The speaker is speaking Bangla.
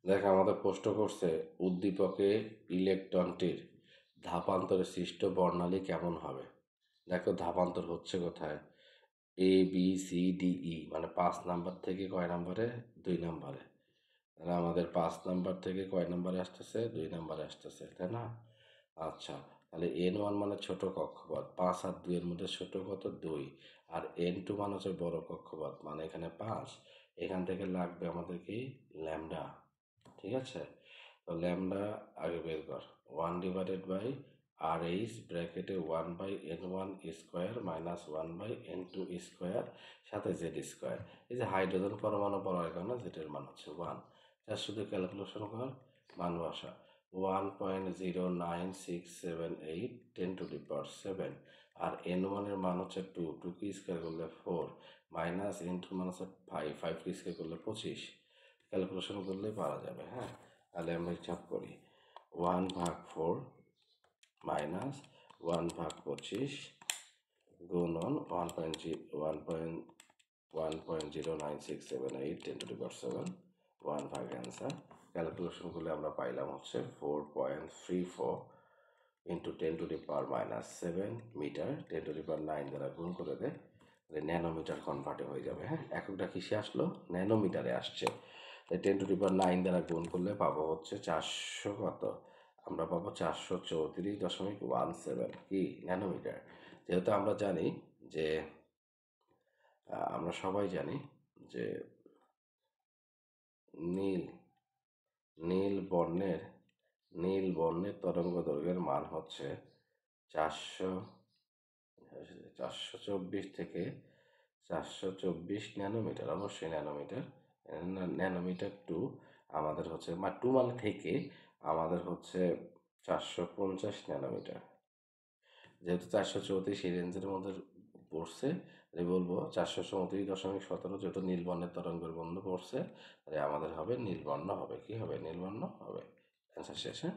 দেখ আমাদের প্রশ্ন করছে উদ্দীপকে ইলেকট্রনটির ধাপান্তরে সৃষ্ট বর্ণালী কেমন হবে। দেখো ধাপান্তর হচ্ছে কোথায়, ABCDE মানে 5 নাম্বার থেকে কয় নাম্বারে, 2 নাম্বারে। তাহলে আমাদের 5 নাম্বার থেকে কয় নাম্বারে আসতেছে, 2 নাম্বারে আসতেছে, তাই না? আচ্ছা, তাহলে N1 মানে ছোট কক্ষপথ, 5 আর 2 এর মধ্যে ছোট কত, 2। আর N2 মানে হচ্ছে বড় কক্ষপথ, মানে এখানে 5। এখান থেকে লাগবে আমাদের কি, ল্যামডা। ঠিক আছে, তো ল্যামডা আগে বের কর। 1/RH ব্র্যাকেটে 1/N1 square minus 1/N2 square সাথে Z স্কোয়ার। এই যে হাইড্রোজেন পরমাণু পড়ার কারণে জেটের মান হচ্ছে 1। যা শুধু ক্যালকুলেশন কর, মান বসা। 1.09678 10⁻7। আর N1-এর মান হচ্ছে 2, 2 কে স্কোয়ার করলে 4, মাইনাস N2 মান হচ্ছে 5, 5 কে স্কোয়ার করলে 25। ক্যালকুলেশন করলেই পারা যাবে। হ্যাঁ, তাহলে আমরা হিসাব করি। 1/4 মাইনাস 1/25 গুণন 1.09678 10⁻7, 1/, অ্যান্সার। ক্যালকুলেশন করলে আমরা পাইলাম হচ্ছে 4.34 ইন্টু 10⁻⁷ মিটার। 10⁹ দ্বারা গুণ করে দেয়, ন্যানোমিটার কনভার্টে হয়ে যাবে। হ্যাঁ, এককটা কিসে আসলো, ন্যানোমিটারে আসছে। 10⁹ দ্বারা গুণ করলে পাবো হচ্ছে 400 কত, আমরা পাবো 434.17 কি ন্যানোমিটার। যেহেতু আমরা জানি যে আমরা সবাই জানি যে নীল নীল বর্ণের নীল বর্ণের তরঙ্গ দৈর্ঘ্যের মান হচ্ছে 424 থেকে 424 ন্যানোমিটার, অবশ্যই ন্যানোমিটার। ন্যানোমিটার টু আমাদের হচ্ছে টু মানে থেকে আমাদের হচ্ছে 450 ন্যানোমিটার। যেহেতু 434 এই রেঞ্জের মধ্যে পড়ছে, তাই বলবো 434.17, যেহেতু নীলবর্ণের তরঙ্গের বন্ধ পড়ছে, তাই আমাদের হবে নীলবর্ণ হবে, কি হবে, নীলবর্ণ হবে। অ্যান্সার শেষ। হ্যাঁ।